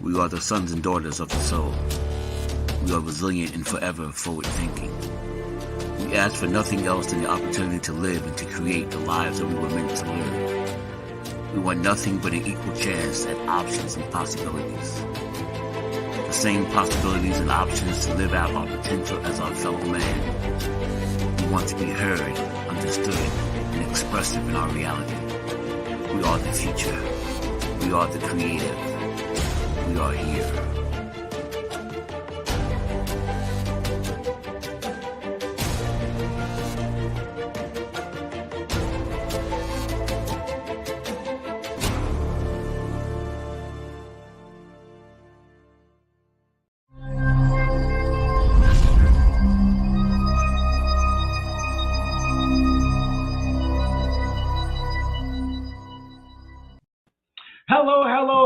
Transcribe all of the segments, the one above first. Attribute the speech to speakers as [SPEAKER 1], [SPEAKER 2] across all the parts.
[SPEAKER 1] We are the sons and daughters of the soul. We are resilient and forever forward-thinking. We ask for nothing else than the opportunity to live and to create the lives that we were meant to live. We want nothing but an equal chance at options and possibilities. The same possibilities and options to live out our potential as our fellow man. We want to be heard, understood, and expressive in our reality. We are the future. We are the creative. We are here.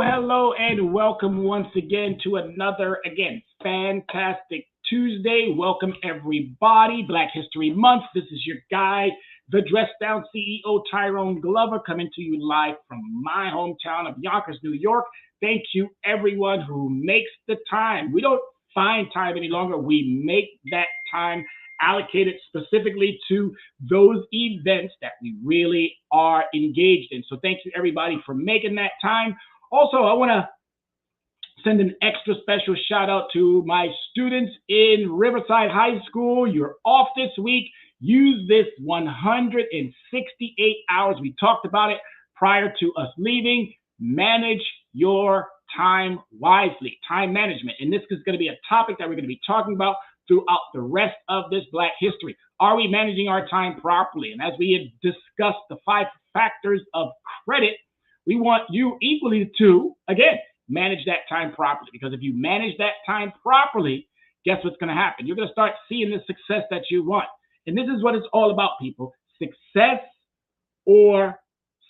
[SPEAKER 2] Hello, and welcome once again to another, fantastic Tuesday. Welcome everybody. Black History Month. This is your guy, the Dress Down CEO, Tyrone Glover, coming to you live from my hometown of Yonkers, New York. Thank you everyone who makes the time. We don't find time any longer. We make that time allocated specifically to those events that we really are engaged in. So thank you everybody for making that time. Also, I want to send an extra special shout out to my students in Riverside High School. You're off this week. Use this 168 hours. We talked about it prior to us leaving. Manage your time wisely, time management. And this is going to be a topic that we're going to be talking about throughout the rest of this Black History. Are we managing our time properly? And as we had discussed the 5 factors of credit, we want you equally to, again, manage that time properly. Because if you manage that time properly, guess what's going to happen? You're going to start seeing the success that you want. And this is what it's all about, people. Success or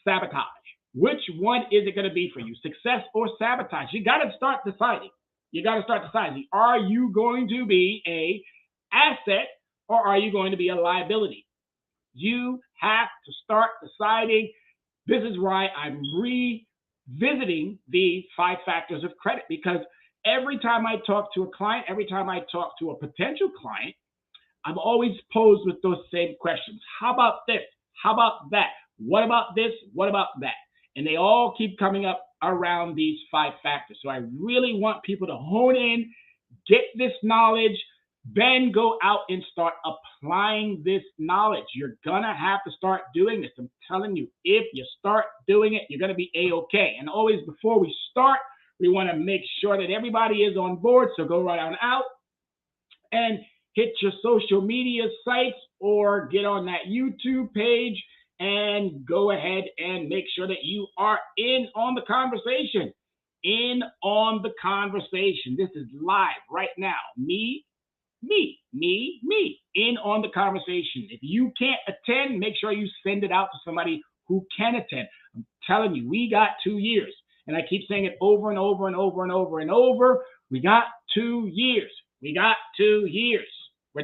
[SPEAKER 2] sabotage. Which one is it going to be for you? Success or sabotage? You got to start deciding. Are you going to be an asset or are you going to be a liability? You have to start deciding. This is why I'm revisiting the 5 factors of credit, because every time I talk to a client, every time I talk to a potential client, I'm always posed with those same questions. How about this? How about that? What about this? What about that? And they all keep coming up around these 5 factors. So I really want people to hone in, get this knowledge, then go out and start applying this knowledge. You're going to have to start doing this. I'm telling you, if you start doing it, you're going to be A-okay. And always before we start, we want to make sure that everybody is on board. So go right on out and hit your social media sites or get on that YouTube page and go ahead and make sure that you are in on the conversation. In on the conversation. This is live right now. Me, in on the conversation. If you can't attend, make sure you send it out to somebody who can attend. I'm telling you, we got 2 years. And I keep saying it over and over and over and over and over. We got 2 years. We're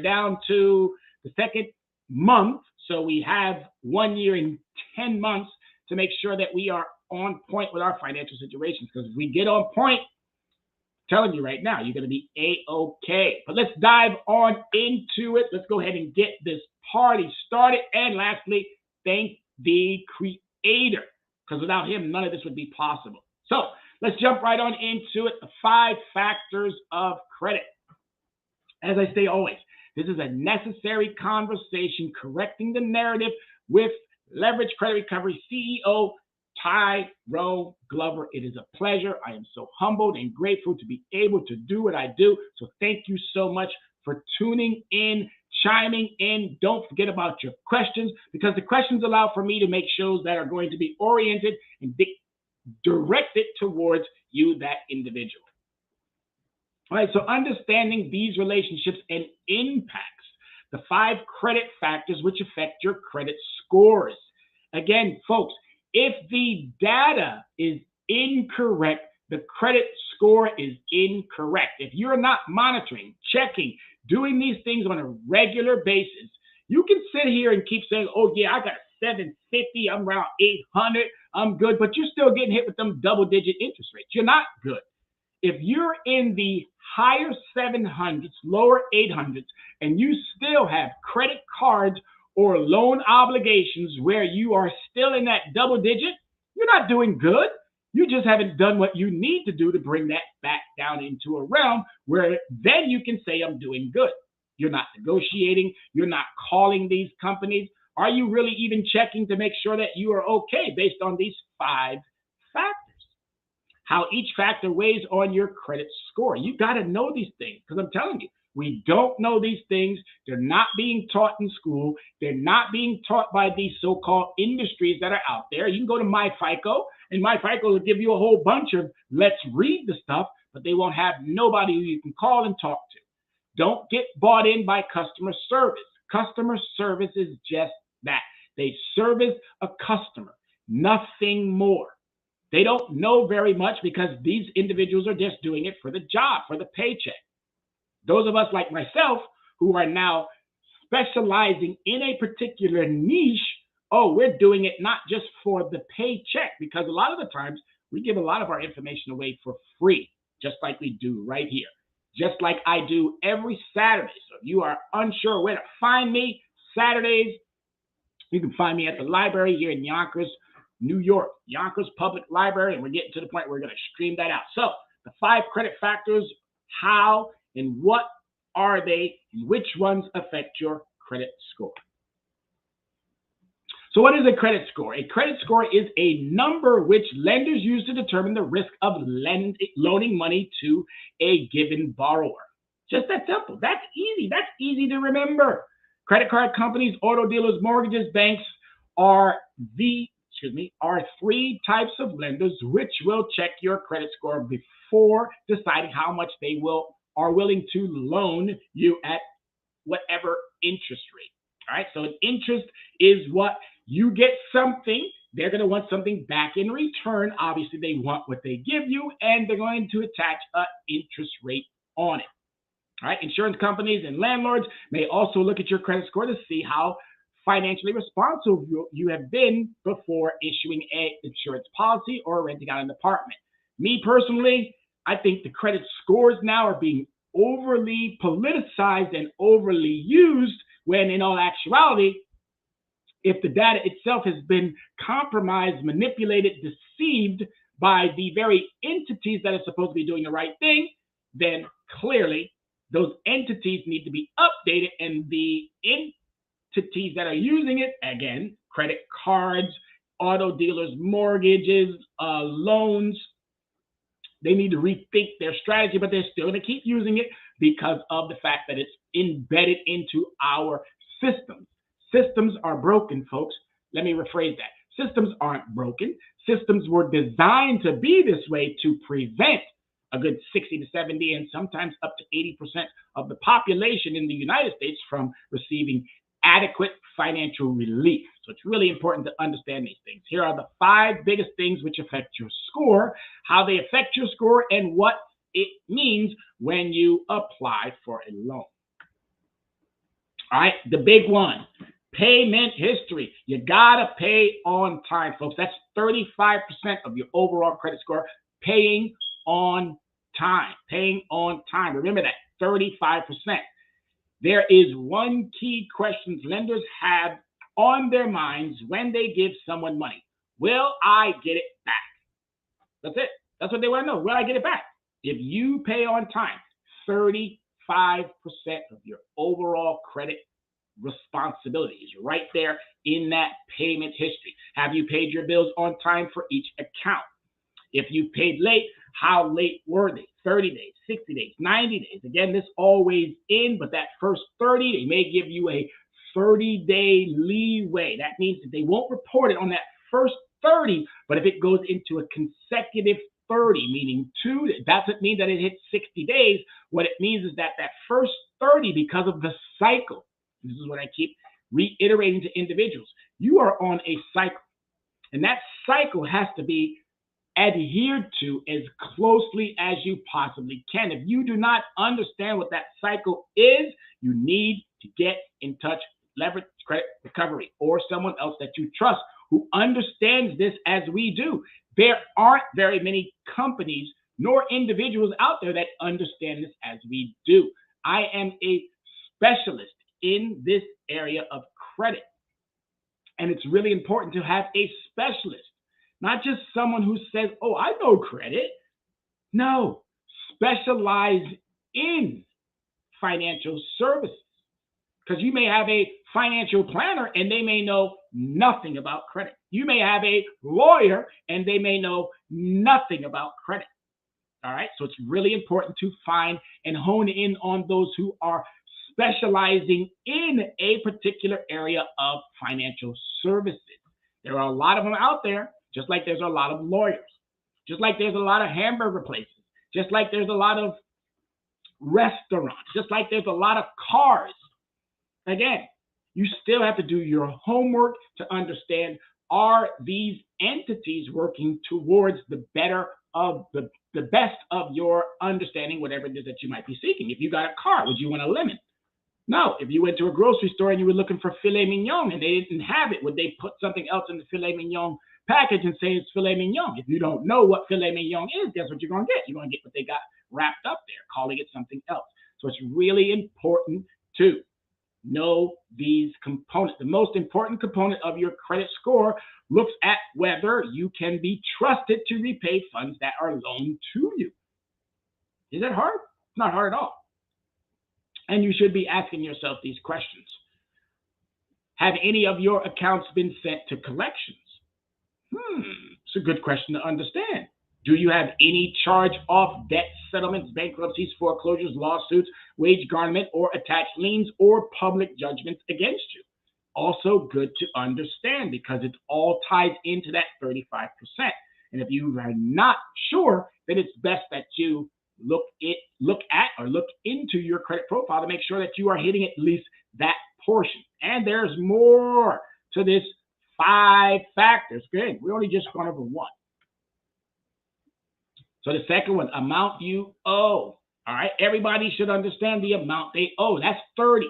[SPEAKER 2] down to the second month. So we have 1 year and 10 months to make sure that we are on point with our financial situations. Because if we get on point, I'm telling you right now, you're going to be A-okay. But let's dive on into it. Let's go ahead and get this party started. And lastly, thank the creator. Because without him, none of this would be possible. So let's jump right on into it. The 5 factors of credit. As I say always, this is a necessary conversation correcting the narrative with Leverage Credit Recovery CEO Tyrone Glover. It is a pleasure. I am so humbled and grateful to be able to do what I do. So thank you so much for tuning in, chiming in. Don't forget about your questions, because the questions allow for me to make shows that are going to be oriented and directed towards you, that individual. All right, so understanding these relationships and impacts, the 5 credit factors which affect your credit scores. Again, folks, if the data is incorrect, the credit score is incorrect. If you're not monitoring, checking, doing these things on a regular basis, you can sit here and keep saying, oh yeah, I got 750, I'm around 800, I'm good, but you're still getting hit with them double-digit interest rates. You're not good. If you're in the higher 700s, lower 800s, and you still have credit cards or loan obligations where you are still in that double digit, you're not doing good. You just haven't done what you need to do to bring that back down into a realm where then you can say, I'm doing good. You're not negotiating. You're not calling these companies. Are you really even checking to make sure that you are okay based on these 5 factors? How each factor weighs on your credit score. You got to know these things because I'm telling you, we don't know these things. They're not being taught in school. They're not being taught by these so-called industries that are out there. You can go to MyFICO, and MyFICO will give you a whole bunch of let's read the stuff, but they won't have nobody who you can call and talk to. Don't get bought in by customer service. Customer service is just that. They service a customer, nothing more. They don't know very much because these individuals are just doing it for the job, for the paycheck. Those of us like myself who are now specializing in a particular niche, we're doing it not just for the paycheck, because a lot of the times we give a lot of our information away for free, just like we do right here, just like I do every Saturday. So if you are unsure where to find me, Saturdays, you can find me at the library here in Yonkers, New York, Yonkers Public Library, and we're getting to the point where we're going to stream that out. So the 5 credit factors, how and what are they, and which ones affect your credit score? So what is a credit score? A credit score is a number which lenders use to determine the risk of loaning money to a given borrower. Just that simple. That's easy. That's easy to remember. Credit card companies, auto dealers, mortgages, banks are 3 types of lenders which will check your credit score before deciding how much they are willing to loan you at whatever interest rate. All right, so an interest is what you get something, they're going to want something back in return. Obviously, they want what they give you, and they're going to attach an interest rate on it. All right, insurance companies and landlords may also look at your credit score to see how financially responsible you have been before issuing an insurance policy or renting out an apartment. Me personally, I think the credit scores now are being overly politicized and overly used when in all actuality, if the data itself has been compromised, manipulated, deceived by the very entities that are supposed to be doing the right thing, then clearly those entities need to be updated, and the entities that are using it, again, credit cards, auto dealers, mortgages, loans, they need to rethink their strategy, but they're still going to keep using it because of the fact that it's embedded into our systems. Systems are broken, folks. Let me rephrase that. Systems aren't broken. Systems were designed to be this way to prevent a good 60 to 70 and sometimes up to 80% of the population in the United States from receiving adequate financial relief. So it's really important to understand these things. Here are the 5 biggest things which affect your score, how they affect your score, and what it means when you apply for a loan. All right, the big one, payment history. You gotta pay on time, folks. That's 35% of your overall credit score, paying on time. Paying on time. Remember that, 35%. There is one key question lenders have on their minds when they give someone money. Will I get it back? That's it. That's what they want to know. Will I get it back? If you pay on time, 35% of your overall credit responsibility is right there in that payment history. Have you paid your bills on time for each account? If you paid late, how late were they? 30 days, 60 days, 90 days. Again, this always in, but that first 30, they may give you a 30-day leeway. That means that they won't report it on that first 30, but if it goes into a consecutive 30, meaning 2, that doesn't mean that it hits 60 days. What it means is that that first 30, because of the cycle, this is what I keep reiterating to individuals, you are on a cycle, and that cycle has to be adhered to as closely as you possibly can. If you do not understand what that cycle is, you need to get in touch with Leverage Credit Recovery or someone else that you trust who understands this as we do. There aren't very many companies nor individuals out there that understand this as we do. I am a specialist in this area of credit. And it's really important to have a specialist, not just someone who says, oh, I know credit. No, specialize in financial services. Because you may have a financial planner and they may know nothing about credit. You may have a lawyer and they may know nothing about credit. All right. So it's really important to find and hone in on those who are specializing in a particular area of financial services. There are a lot of them out there, just like there's a lot of lawyers, just like there's a lot of hamburger places, just like there's a lot of restaurants, just like there's a lot of cars. Again, you still have to do your homework to understand, are these entities working towards the better of the best of your understanding, whatever it is that you might be seeking. If you got a car, would you want a lemon? No. If you went to a grocery store and you were looking for filet mignon and they didn't have it, would they put something else in the filet mignon package and say it's filet mignon? If you don't know what filet mignon is, guess what you're going to get? You're going to get what they got wrapped up there, calling it something else. So it's really important to know these components. The most important component of your credit score looks at whether you can be trusted to repay funds that are loaned to you. Is that hard? It's not hard at all. And you should be asking yourself these questions. Have any of your accounts been sent to collections? It's a good question to understand. Do you have any charge-off debt settlements, bankruptcies, foreclosures, lawsuits, wage garnishment, or attached liens or public judgments against you? Also good to understand because it all ties into that 35%. And if you are not sure, then it's best that you look into your credit profile to make sure that you are hitting at least that portion. And there's more to this 5 factors. Good. We're only just going over one. So the second one, amount you owe. All right. Everybody should understand the amount they owe. That's 30.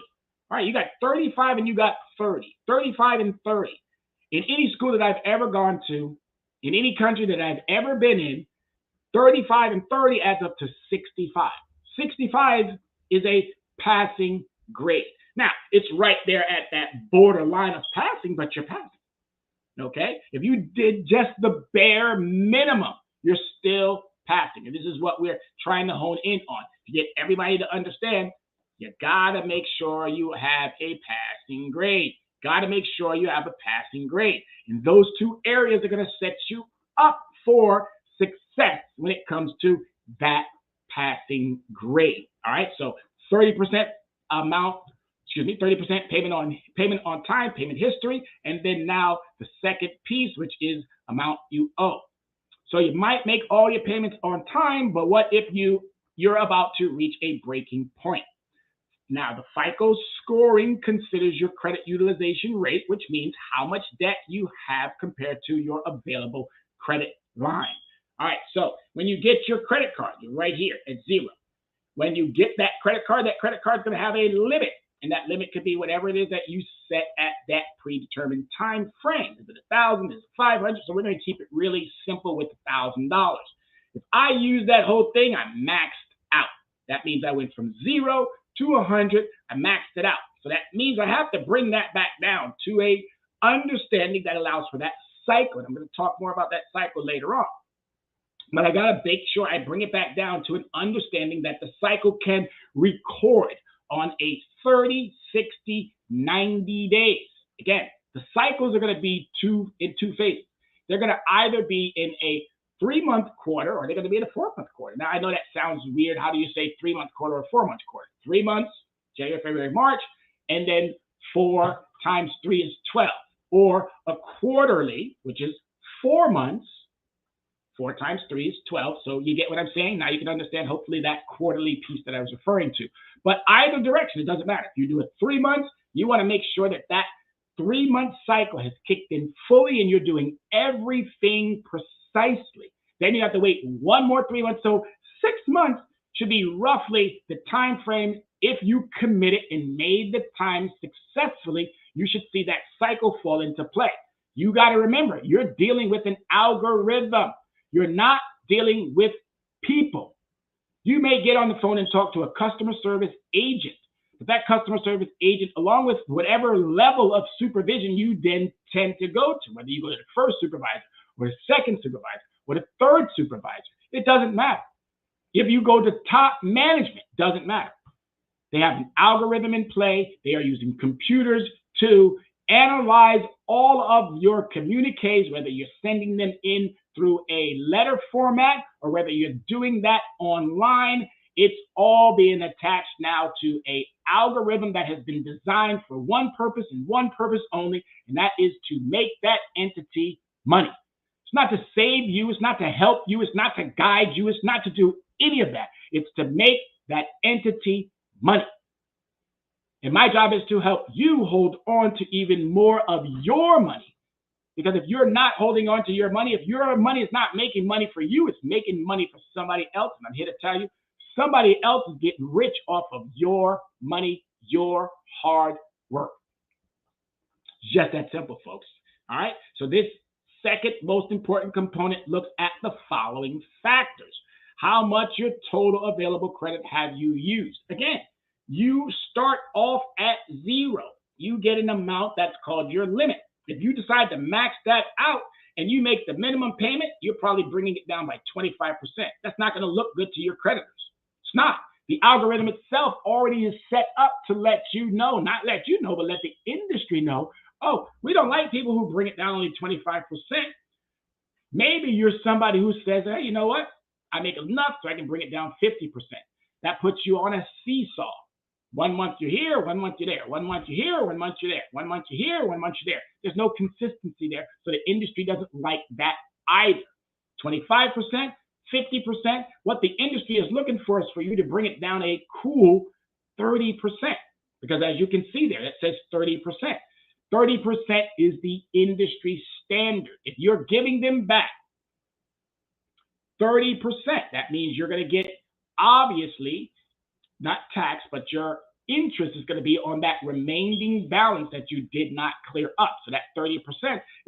[SPEAKER 2] All right. You got 35 and you got 30. 35 and 30. In any school that I've ever gone to, in any country that I've ever been in, 35 and 30 adds up to 65. 65 is a passing grade. Now, it's right there at that borderline of passing, but you're passing. Okay? If you did just the bare minimum, you're still passing. And this is what we're trying to hone in on. To get everybody to understand, you got to make sure you have a passing grade. Got to make sure you have a passing grade. And those two areas are going to set you up for success when it comes to that passing grade. All right. So 30% payment on time, payment history, and then now the second piece, which is amount you owe. So you might make all your payments on time, but what if you're about to reach a breaking point? Now, the FICO scoring considers your credit utilization rate, which means how much debt you have compared to your available credit line. All right, so when you get your credit card, you're right here at 0. When you get that credit card is going to have a limit, and that limit could be whatever it is that you set at that predetermined time frame. Is it $1,000? Is it $500? So we're going to keep it really simple with $1,000. If I use that whole thing, I'm maxed out. That means I went from 0 to 100. I maxed it out. So that means I have to bring that back down to a understanding that allows for that cycle. And I'm going to talk more about that cycle later on. But I got to make sure I bring it back down to an understanding that the cycle can record on a 30, 60, 90 days. Again, the cycles are going to be in two phases. They're going to either be in a 3-month quarter or they're going to be in a 4-month quarter. Now, I know that sounds weird. How do you say 3-month quarter or 4-month quarter? 3 months, January, February, March, and then 4 times 3 is 12. Or a quarterly, which is 4 months. 4 times 3 is 12. So you get what I'm saying? Now you can understand, hopefully, that quarterly piece that I was referring to. But either direction, it doesn't matter. If you do it 3 months, you want to make sure that that 3-month cycle has kicked in fully and you're doing everything precisely. Then you have to wait 1 more 3 months. So 6 months should be roughly the time frame. If you committed and made the time successfully, you should see that cycle fall into play. You got to remember, you're dealing with an algorithm. You're not dealing with people. You may get on the phone and talk to a customer service agent, but that customer service agent, along with whatever level of supervision you then tend to go to, whether you go to the first supervisor or the second supervisor or the third supervisor, it doesn't matter. If you go to top management, doesn't matter. They have an algorithm in play. They are using computers to analyze all of your communiques, whether you're sending them in through a letter format or whether you're doing that online. It's all being attached now to an algorithm that has been designed for one purpose and one purpose only, and that is to make that entity money. It's not to save you. It's not to help you. It's not to guide you. It's not to do any of that. It's to make that entity money. And my job is to help you hold on to even more of your money. Because if you're not holding on to your money, if your money is not making money for you, it's making money for somebody else. And I'm here to tell you, somebody else is getting rich off of your money, your hard work. Just that simple, folks. All right. So this second most important component looks at the following factors. How much your total available credit have you used? Again, you start off at zero. You get an amount that's called your limit. If you decide to max that out and you make the minimum payment, you're probably bringing it down by 25%. That's not going to look good to your creditors. It's not. The algorithm itself already is set up to let you know, not let you know, but let the industry know, oh, we don't like people who bring it down only 25%. Maybe you're somebody who says, hey, you know what? I make enough so I can bring it down 50%. That puts you on a seesaw. 1 month you're here, 1 month you're there. 1 month you're here, 1 month you're there. 1 month you're here, 1 month you're there. There's no consistency there. So the industry doesn't like that either. 25%, 50%. What the industry is looking for is for you to bring it down a cool 30%. Because as you can see there, it says 30%. 30% is the industry standard. If you're giving them back 30%, that means you're going to get, obviously, not tax, but your interest is going to be on that remaining balance that you did not clear up. So that 30%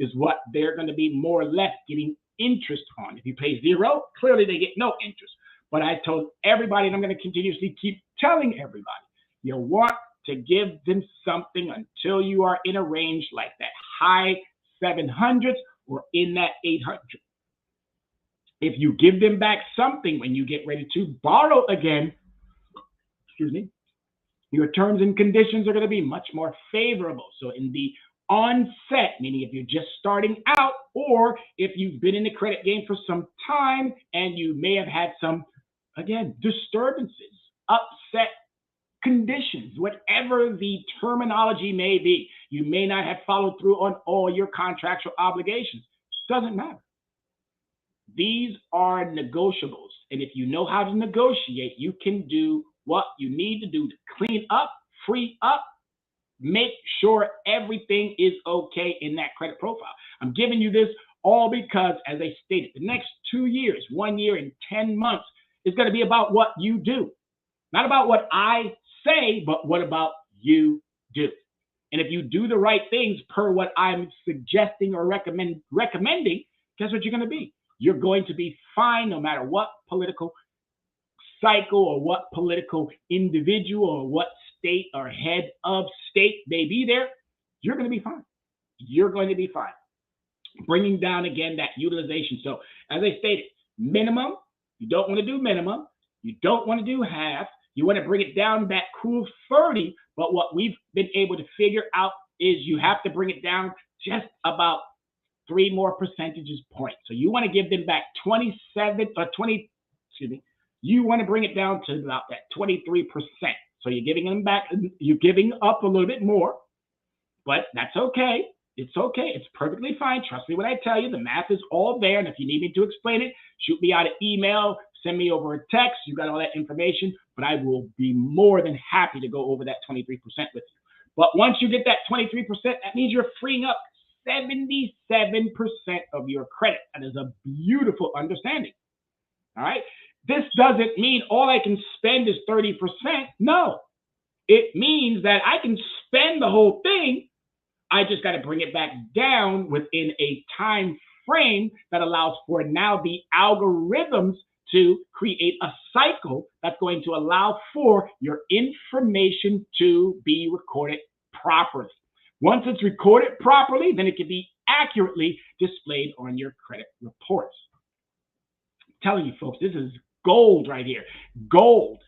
[SPEAKER 2] is what they're going to be more or less getting interest on. If you pay zero, clearly they get no interest. But I told everybody, and I'm going to continuously keep telling everybody, you want to give them something until you are in a range like that high 700s or in that 800. If you give them back something when you get ready to borrow again, your terms and conditions are going to be much more favorable. So in the onset, meaning if you're just starting out, or if you've been in the credit game for some time and you may have had some, again, disturbances, upset conditions, whatever the terminology may be, you may not have followed through on all your contractual obligations. Doesn't matter. These are negotiables. And if you know how to negotiate, you can do what you need to do to clean up, free up, make sure everything is okay in that credit profile. I'm giving you this all because, as I stated, the next 2 years, 1 year and 10 months is going to be about what you do. Not about what I say, but what about you do. And if you do the right things per what I'm suggesting or recommending, guess what you're going to be? You're going to be fine no matter what political cycle or what political individual or what state or head of state may be there. You're going to be fine. You're going to be fine. Bringing down again that utilization. So as I stated, minimum, you don't want to do minimum. You don't want to do half. You want to bring it down that cool 30. But what we've been able to figure out is you have to bring it down just about 3 more percentages points. So you want to give them back 27 or 20, you want to bring it down to about that 23%. So you're giving them back, you're giving up a little bit more, but that's okay. It's okay. It's perfectly fine. Trust me when I tell you, the math is all there. And if you need me to explain it, shoot me out an email, send me over a text. You got all that information, but I will be more than happy to go over that 23% with you. But once you get that 23%, that means you're freeing up 77% of your credit. That is a beautiful understanding. All right. This doesn't mean all I can spend is 30%. No, it means that I can spend the whole thing. I just got to bring it back down within a time frame that allows for now the algorithms to create a cycle that's going to allow for your information to be recorded properly. Once it's recorded properly, then it can be accurately displayed on your credit reports. I'm telling you folks, this is gold right here. Gold.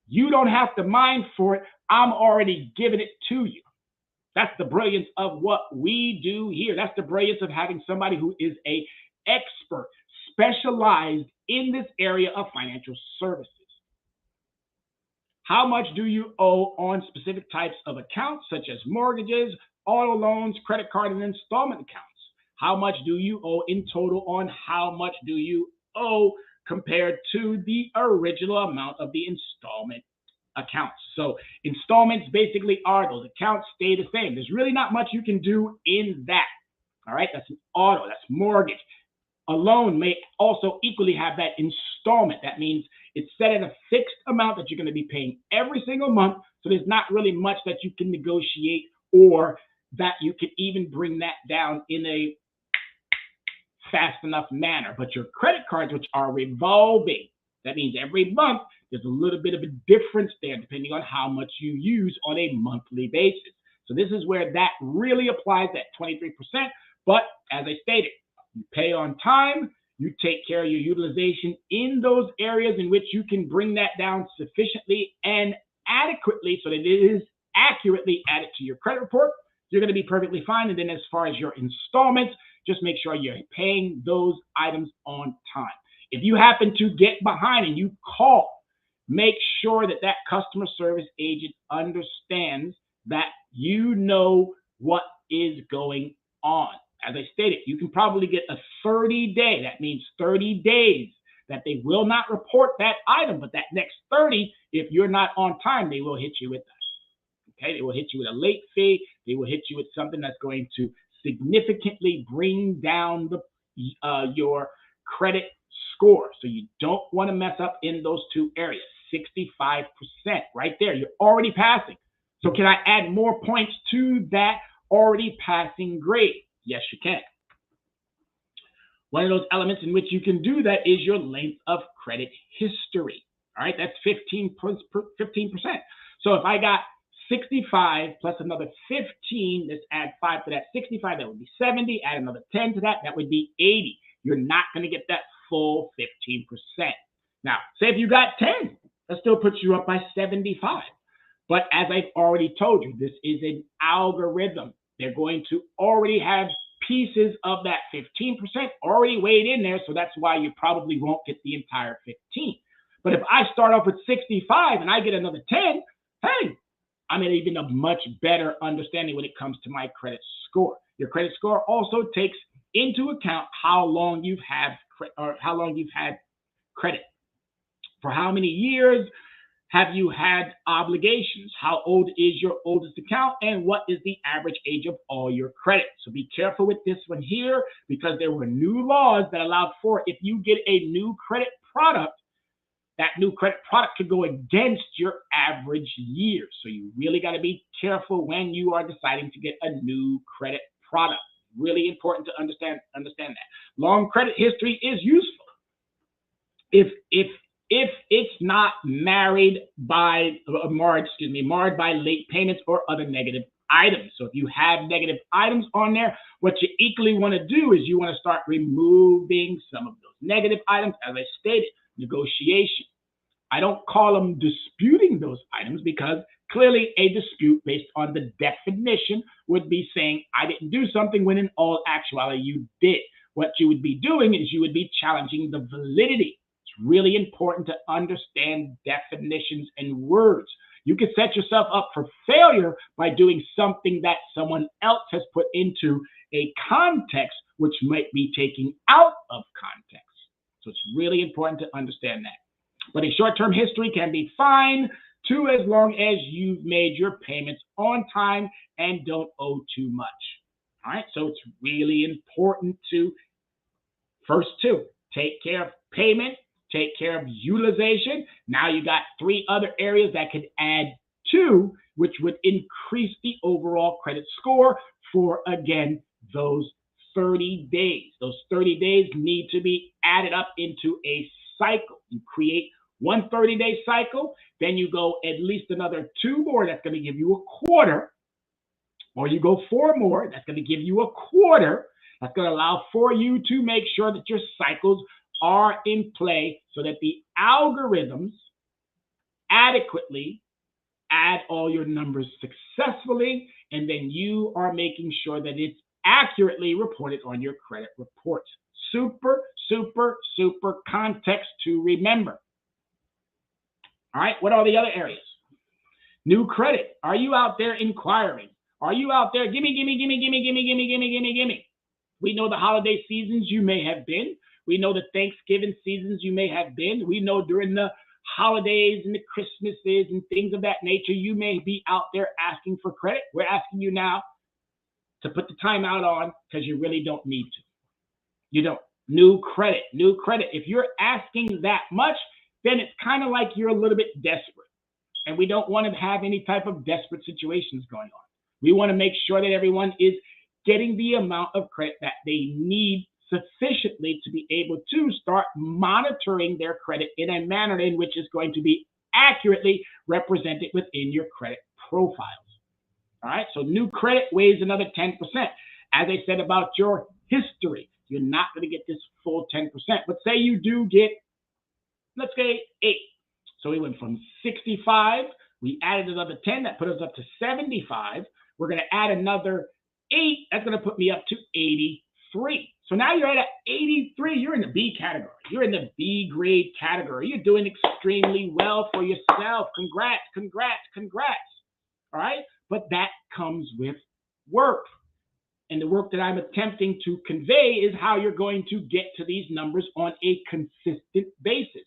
[SPEAKER 2] You don't have to mine for it. I'm already giving it to you. That's the brilliance of what we do here. That's the brilliance of having somebody who is an expert, specialized in this area of financial services. How much do you owe on specific types of accounts, such as mortgages, auto loans, credit card, and installment accounts? How much do you owe in total on how much do you owe compared to the original amount of the installment accounts? So installments basically are those accounts stay the same. There's really not much you can do in that. All right, that's an auto, that's mortgage. A loan may also equally have that installment. That means it's set at a fixed amount that you're going to be paying every single month. So there's not really much that you can negotiate or that you can even bring that down in a fast enough manner. But your credit cards, which are revolving, that means every month there's a little bit of a difference there depending on how much you use on a monthly basis. So this is where that really applies, that 23%. But as I stated, you pay on time, you take care of your utilization in those areas in which you can bring that down sufficiently and adequately so that it is accurately added to your credit report. You're going to be perfectly fine. And then as far as your installments, just make sure you're paying those items on time. If you happen to get behind and you call, make sure that that customer service agent understands that you know what is going on. As I stated, you can probably get a 30-day, that means 30 days that they will not report that item, but that next 30, if you're not on time, they will hit you with that. Okay, they will hit you with a late fee. They will hit you with something that's going to significantly bring down your credit score. So you don't want to mess up in those two areas. 65% right there. You're already passing. So can I add more points to that already passing grade? Yes, you can. One of those elements in which you can do that is your length of credit history. All right, that's 15%. So if I got 65 plus another 15, let's add 5 to that 65, that would be 70. Add another 10 to that, that would be 80. You're not going to get that full 15%. Now, say if you got 10, that still puts you up by 75. But as I've already told you, this is an algorithm. They're going to already have pieces of that 15% already weighed in there, so that's why you probably won't get the entire 15. But if I start off with 65 and I get another 10, hey, I'm in even a much better understanding when it comes to my credit score. Your credit score also takes into account how long you've had credit. For how many years have you had obligations? How old is your oldest account? And what is the average age of all your credit? So be careful with this one here, because there were new laws that allowed for, if you get a new credit product, that new credit product could go against your average years. So you really got to be careful when you are deciding to get a new credit product. Really important to understand that. Long credit history is useful if it's not marred by late payments or other negative items. So if you have negative items on there, what you equally want to do is you want to start removing some of those negative items. As I stated, negotiation. I don't call them disputing those items, because clearly a dispute based on the definition would be saying I didn't do something when in all actuality you did. What you would be doing is you would be challenging the validity. It's really important to understand definitions and words. You can set yourself up for failure by doing something that someone else has put into a context which might be taken out of context. So it's really important to understand that. But a short-term history can be fine too, as long as you've made your payments on time and don't owe too much. All right, so it's really important to, first two, take care of payment, take care of utilization. Now you got 3 other areas that could add to, which would increase the overall credit score for, again, those 30 days. Those 30 days need to be added up into a cycle. You create one 30-day cycle, then you go at least another 2 more. That's going to give you a quarter. Or you go 4 more. That's going to give you a quarter. That's going to allow for you to make sure that your cycles are in play so that the algorithms adequately add all your numbers successfully, and then you are making sure that it's accurately reported on your credit reports. Super, super, super context to remember. All right, what are the other areas? New credit. Are you out there inquiring? Are you out there, gimme, gimme, gimme, gimme, gimme, gimme, gimme, gimme, gimme? We know the holiday seasons you may have been. We know the Thanksgiving seasons you may have been. We know during the holidays and the Christmases and things of that nature, you may be out there asking for credit. We're asking you now to put the timeout on because you really don't need to. You don't. New credit, new credit. If you're asking that much, then it's kind of like you're a little bit desperate. And we don't want to have any type of desperate situations going on. We want to make sure that everyone is getting the amount of credit that they need sufficiently to be able to start monitoring their credit in a manner in which is going to be accurately represented within your credit profiles. All right, so new credit weighs another 10%. As I said about your history, you're not going to get this full 10%. But say you do get, let's say 8. So we went from 65, we added another 10, that put us up to 75. We're going to add another 8, that's going to put me up to 83. So now you're at 83, you're in the B category. You're in the B grade category. You're doing extremely well for yourself. Congrats, congrats, congrats. All right? But that comes with work. And the work that I'm attempting to convey is how you're going to get to these numbers on a consistent basis.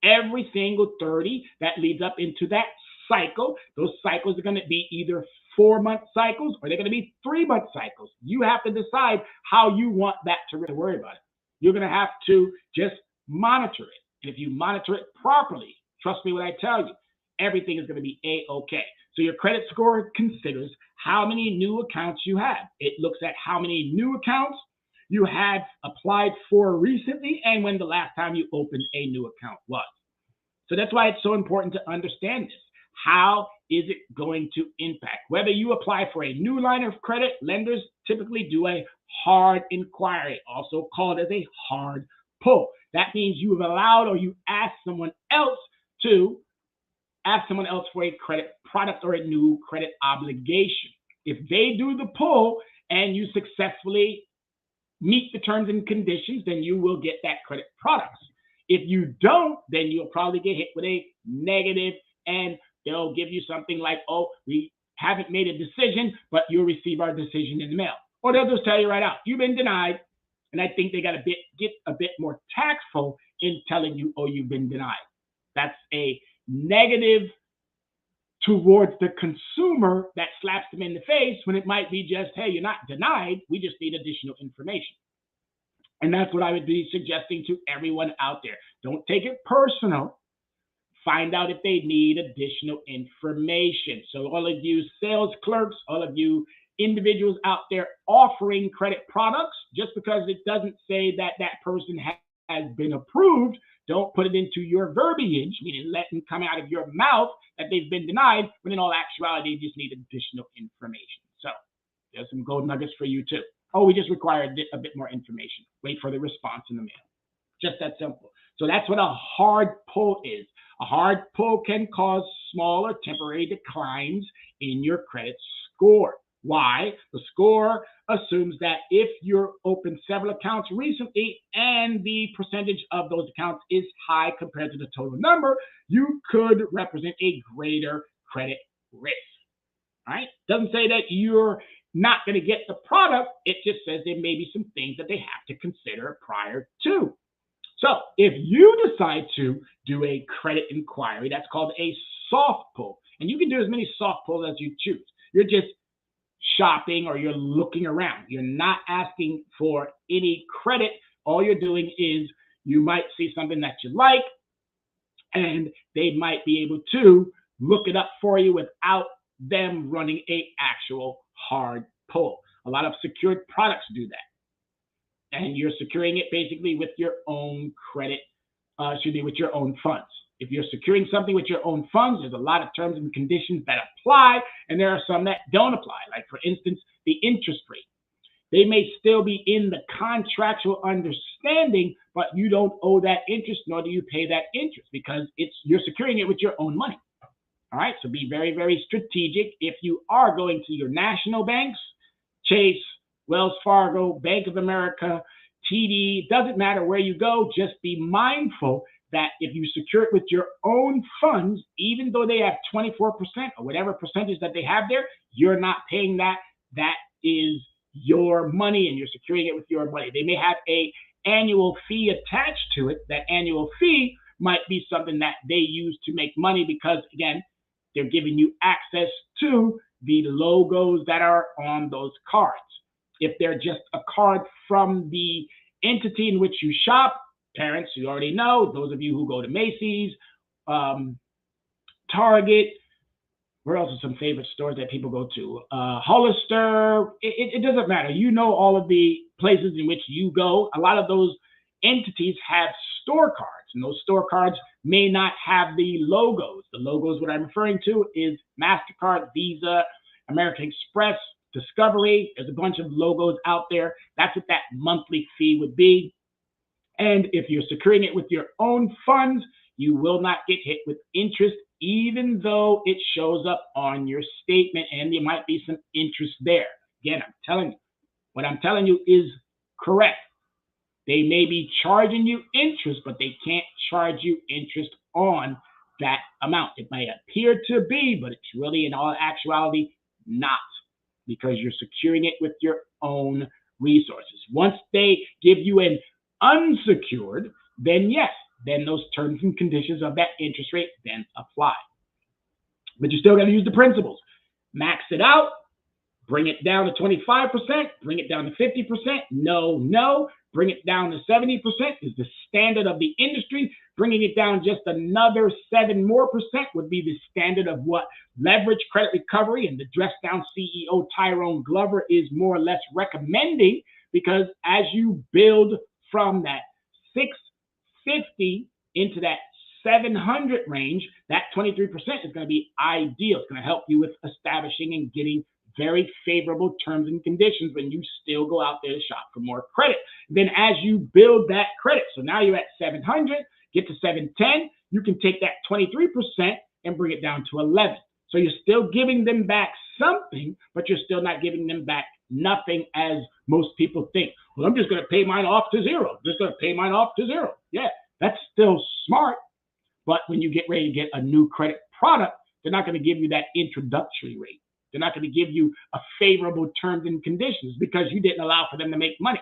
[SPEAKER 2] Every single 30 that leads up into that cycle, those cycles are going to be either 4-month cycles or they're going to be 3-month cycles. You have to decide how you want that to worry about it. You're going to have to just monitor it. And if you monitor it properly, trust me when I tell you, everything is going to be A-okay. So your credit score considers how many new accounts you have. It looks at how many new accounts you had applied for recently and when the last time you opened a new account was. So that's why it's so important to understand this. How is it going to impact? Whether you apply for a new line of credit, lenders typically do a hard inquiry, also called as a hard pull. That means you have allowed or you asked someone else for a credit product or a new credit obligation. If they do the pull and you successfully meet the terms and conditions, then you will get that credit product. If you don't, then you'll probably get hit with a negative and they'll give you something like, oh, we haven't made a decision, but you'll receive our decision in the mail. Or they'll just tell you right out, you've been denied. And I think they got to get a bit more tactful in telling you, oh, you've been denied. That's a negative towards the consumer that slaps them in the face when it might be just, hey, you're not denied. We just need additional information. And that's what I would be suggesting to everyone out there. Don't take it personal. Find out if they need additional information. So all of you sales clerks, all of you individuals out there offering credit products, just because it doesn't say that that person has been approved, don't put it into your verbiage, meaning let them come out of your mouth that they've been denied, when in all actuality, you just need additional information. So there's some gold nuggets for you too. Oh, we just require a bit more information. Wait for the response in the mail. Just that simple. So that's what a hard pull is. A hard pull can cause small or temporary declines in your credit score. Why? The score assumes that if you're opened several accounts recently and the percentage of those accounts is high compared to the total number, you could represent a greater credit risk. All right? Doesn't say that you're not going to get the product. It just says there may be some things that they have to consider prior to. So if you decide to do a credit inquiry, that's called a soft pull. And you can do as many soft pulls as you choose. You're just shopping or you're looking around. You're not asking for any credit. All you're doing is you might see something that you like and they might be able to look it up for you without them running a actual hard pull. A lot of secured products do that. And you're securing it basically with your own credit with your own funds. If you're securing something with your own funds, there's a lot of terms and conditions that apply, and there are some that don't apply. Like, for instance, the interest rate. They may still be in the contractual understanding, but you don't owe that interest, nor do you pay that interest, because you're securing it with your own money. All right, so be very, very strategic. If you are going to your national banks, Chase, Wells Fargo, Bank of America, TD, doesn't matter where you go, just be mindful that if you secure it with your own funds, even though they have 24% or whatever percentage that they have there, you're not paying that. That is your money, and you're securing it with your money. They may have an annual fee attached to it. That annual fee might be something that they use to make money because, again, they're giving you access to the logos that are on those cards. If they're just a card from the entity in which you shop, parents, you already know, those of you who go to Macy's, Target, where else are some favorite stores that people go to? Hollister, it doesn't matter. You know all of the places in which you go. A lot of those entities have store cards, and those store cards may not have the logos. The logos, what I'm referring to, is MasterCard, Visa, American Express, Discovery. There's a bunch of logos out there. That's what that monthly fee would be. And if you're securing it with your own funds, you will not get hit with interest, even though it shows up on your statement and there might be some interest there. Again, I'm telling you, what I'm telling you is correct. They may be charging you interest, but they can't charge you interest on that amount. It may appear to be, but it's really, in all actuality, not, because you're securing it with your own resources. Once they give you an unsecured, then yes, then those terms and conditions of that interest rate then apply. But you're still going to use the principles. Max it out, bring it down to 25%, bring it down to 50%, no, bring it down to 70% is the standard of the industry. Bringing it down just another 7% more would be the standard of what Leverage Credit Recovery and the Dress Down CEO Tyrone Glover is more or less recommending, because as you build from that 650 into that 700 range, that 23% is going to be ideal. It's going to help you with establishing and getting very favorable terms and conditions when you still go out there to shop for more credit. Then as you build that credit, so now you're at 700, get to 710, you can take that 23% and bring it down to 11. So you're still giving them back something, but you're still not giving them back nothing, as most people think. Well, I'm just going to pay mine off to zero. Just going to pay mine off to zero. Yeah, that's still smart. But when you get ready to get a new credit product, they're not going to give you that introductory rate. They're not going to give you a favorable terms and conditions because you didn't allow for them to make money.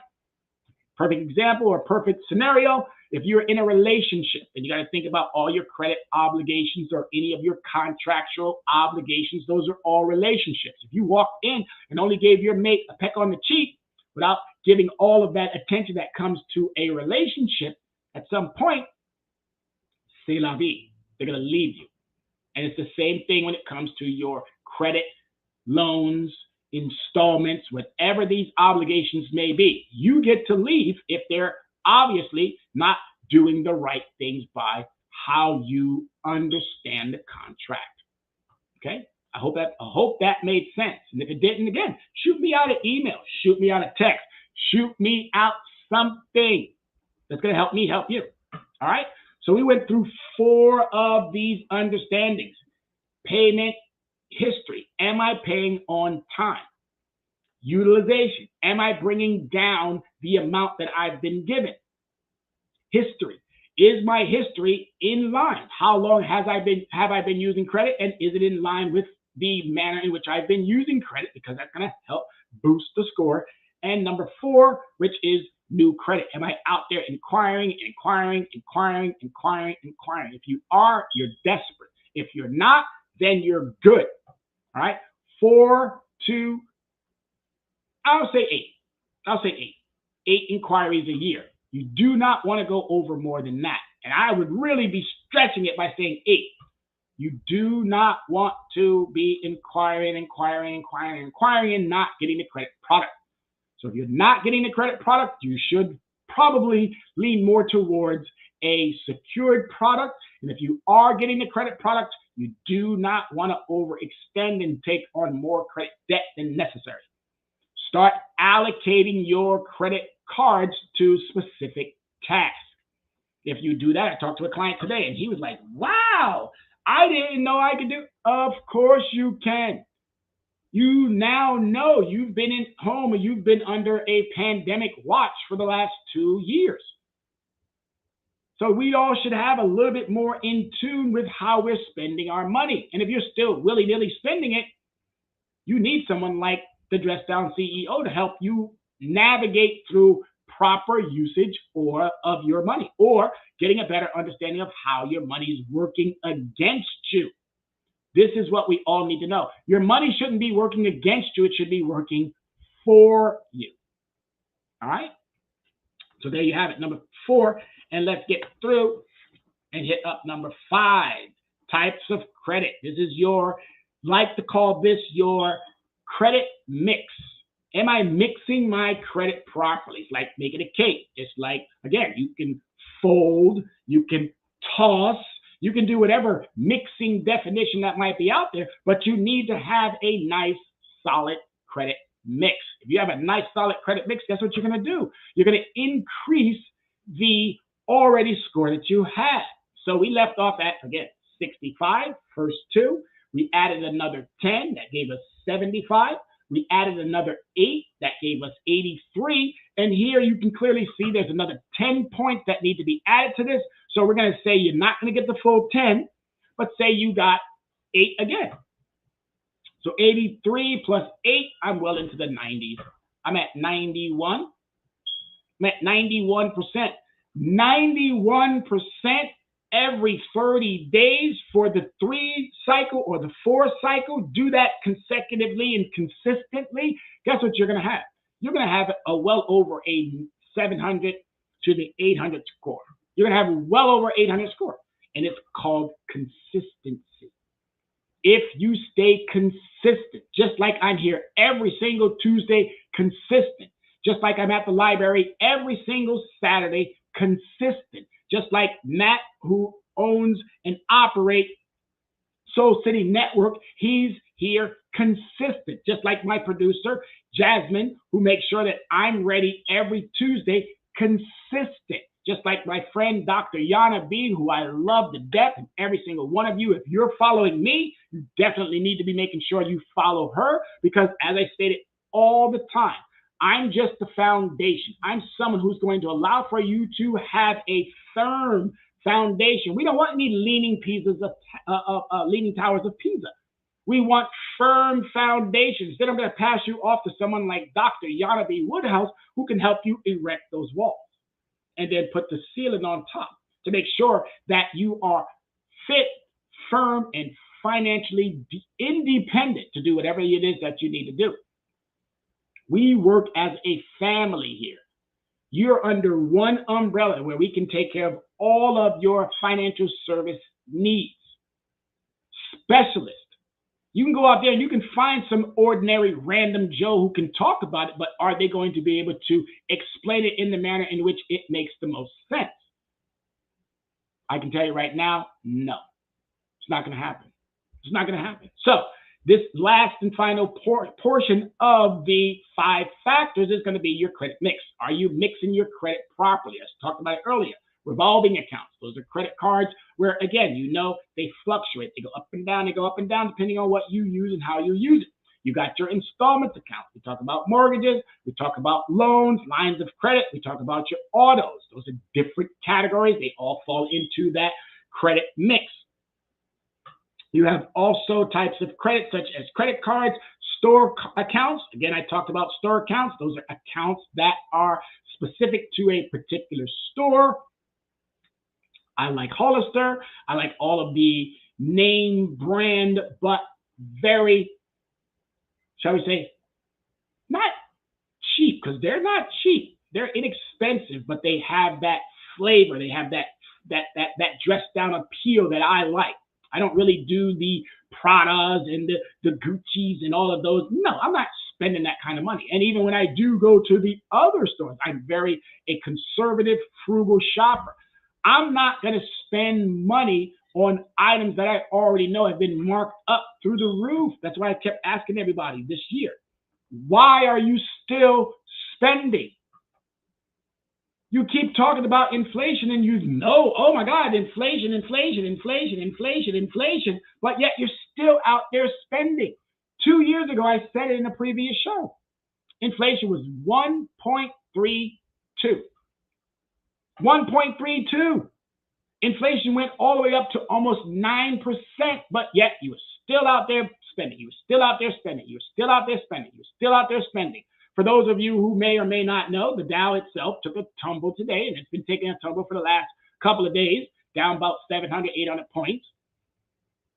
[SPEAKER 2] Perfect example or perfect scenario, if you're in a relationship, then you got to think about all your credit obligations or any of your contractual obligations. Those are all relationships. If you walked in and only gave your mate a peck on the cheek without giving all of that attention that comes to a relationship, at some point, c'est la vie. They're going to leave you. And it's the same thing when it comes to your credit, loans, installments, whatever these obligations may be. You get to leave if they're obviously not doing the right things by how you understand the contract. Okay? I hope that made sense. And if it didn't, again, shoot me out an email, shoot me out a text, shoot me out something that's going to help me help you. All right? So we went through 4 of these understandings. Payment history. Am I paying on time? Utilization. Am I bringing down the amount that I've been given? History. Is my history in line? How long have I been using credit, and is it in line with the manner in which I've been using credit? Because that's going to help boost the score. And number 4, which is new credit. Am I out there inquiring? If you are, you're desperate. If you're not, then you're good. All right? 4, 2, I'll say 8. 8 inquiries a year. You do not want to go over more than that. And I would really be stretching it by saying 8. You do not want to be inquiring and not getting the credit product. So if you're not getting the credit product, you should probably lean more towards a secured product. And if you are getting the credit product, you do not want to overextend and take on more credit debt than necessary. Start allocating your credit cards to specific tasks. If you do that, I talked to a client today and he was like, wow, I didn't know I could do. Of course you can. You now know you've been in home or you've been under a pandemic watch for the last 2 years. So we all should have a little bit more in tune with how we're spending our money. And if you're still willy-nilly spending it, you need someone like the Dress Down CEO to help you navigate through proper usage of your money, or getting a better understanding of how your money is working against you. This is what we all need to know. Your money shouldn't be working against you. It should be working for you. All right? So there you have it, number 4. And let's get through and hit up number 5, types of credit. This is like to call this your credit mix. Am I mixing my credit properly? It's like making a cake. It's like, again, you can fold, you can toss, you can do whatever mixing definition that might be out there, but you need to have a nice, solid credit mix. If you have a nice, solid credit mix, guess what you're going to do? You're going to increase the already score that you have. So we left off at, again, 65, first 2. We added another 10, that gave us 75. We added another 8, that gave us 83. And here you can clearly see there's another 10 points that need to be added to this. So we're going to say you're not going to get the full 10, but say you got 8 again. So 83 plus 8, I'm well into the 90s. I'm at 91. I'm at 91%. 91% every 30 days for the 3 cycle or the 4 cycle. Do that consecutively and consistently. Guess what you're going to have? You're going to have a well over a 700 to the 800 score. You're going to have well over 800 score. And it's called consistency. If you stay consistent, just like I'm here every single Tuesday, consistent, just like I'm at the library every single Saturday, consistent, just like Matt, who owns and operates Soul City Network, he's here consistent, just like my producer, Jasmine, who makes sure that I'm ready every Tuesday, consistent. Just like my friend, Dr. Yana B, who I love to death, and every single one of you, if you're following me, you definitely need to be making sure you follow her, because as I stated all the time, I'm just the foundation. I'm someone who's going to allow for you to have a firm foundation. We don't want any leaning towers of Pisa. We want firm foundations. Then I'm going to pass you off to someone like Dr. Yana B. Woodhouse, who can help you erect those walls and then put the ceiling on top to make sure that you are fit, firm, and financially independent to do whatever it is that you need to do. We work as a family here. You're under one umbrella where we can take care of all of your financial service needs. Specialist. You can go out there and you can find some ordinary random Joe who can talk about it, but are they going to be able to explain it in the manner in which it makes the most sense? I can tell you right now, no. It's not going to happen. It's not going to happen. So this last and final portion of the 5 factors is going to be your credit mix. Are you mixing your credit properly? As I talked about it earlier. Revolving accounts. Those are credit cards where, again, you know they fluctuate. They go up and down. They go up and down depending on what you use and how you use it. You got your installment account. We talk about mortgages. We talk about loans, lines of credit. We talk about your autos. Those are different categories. They all fall into that credit mix. You have also types of credit such as credit cards, store accounts. Again, I talked about store accounts. Those are accounts that are specific to a particular store. I like Hollister. I like all of the name brand, but very, shall we say, not cheap, because they're not cheap. They're inexpensive, but they have that flavor. They have that dressed down appeal that I like. I don't really do the Pradas and the Gucci's and all of those. No, I'm not spending that kind of money. And even when I do go to the other stores, I'm very a conservative, frugal shopper. I'm not going to spend money on items that I already know have been marked up through the roof. That's why I kept asking everybody this year, why are you still spending? You keep talking about inflation and you know, oh my God, inflation, inflation, inflation, inflation, inflation, but yet you're still out there spending. 2 years ago, I said it in a previous show. Inflation was 1.32. 1.32. Inflation went all the way up to almost 9%, but yet you were still out there spending. You were still out there spending. You were still out there spending. You were still out there spending. For those of you who may or may not know, the Dow itself took a tumble today, and it's been taking a tumble for the last couple of days, down about 700, 800 points.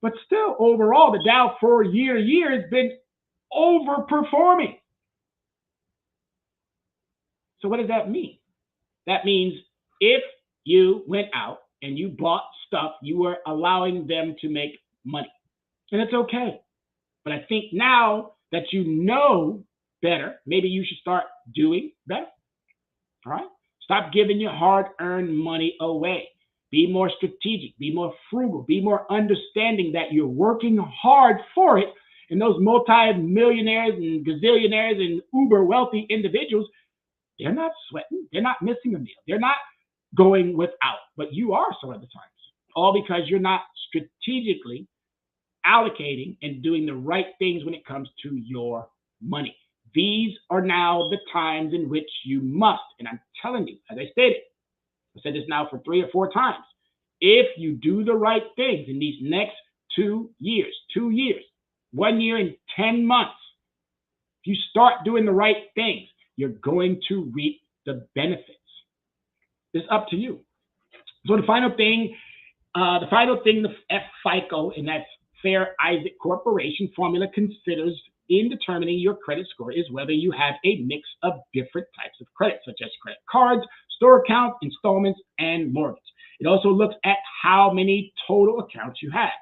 [SPEAKER 2] But still, overall, the Dow for year has been overperforming. So what does that mean? That means if you went out and you bought stuff, you were allowing them to make money. And it's okay. But I think now that you know better, maybe you should start doing better. All right? Stop giving your hard-earned money away. Be more strategic. Be more frugal. Be more understanding that you're working hard for it. And those multi-millionaires and gazillionaires and uber wealthy individuals, they're not sweating. They're not missing a meal. They're not going without. But you are some of the times. All because you're not strategically allocating and doing the right things when it comes to your money. These are now the times in which you must, and I'm telling you, as I stated, I said this now for 3 or 4 times, if you do the right things in these next 2 years, 1 year and 10 months, if you start doing the right things, you're going to reap the benefits. It's up to you. So the final thing, the FICO, and that's Fair Isaac Corporation formula considers in determining your credit score is whether you have a mix of different types of credit, such as credit cards, store accounts, installments, and mortgage. It also looks at how many total accounts you have.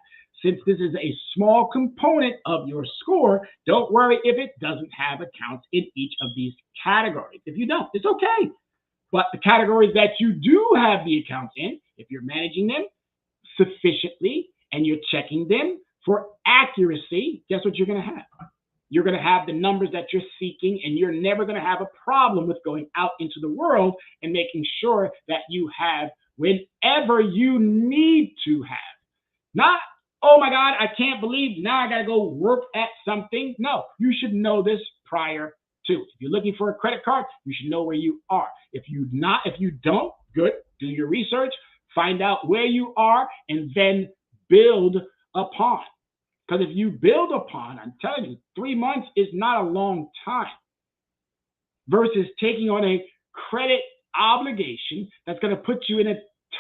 [SPEAKER 2] Since this is a small component of your score, don't worry if it doesn't have accounts in each of these categories. If you don't, it's okay. But the categories that you do have the accounts in, if you're managing them sufficiently and you're checking them for accuracy, guess what you're going to have? You're going to have the numbers that you're seeking, and you're never going to have a problem with going out into the world and making sure that you have whenever you need to have. Not, oh my God, I can't believe now I got to go work at something. No, you should know this prior to. If you're looking for a credit card, you should know where you are. If you don't, good, do your research, find out where you are, and then build upon. Because if you build upon, I'm telling you, 3 months is not a long time versus taking on a credit obligation that's going to put you in a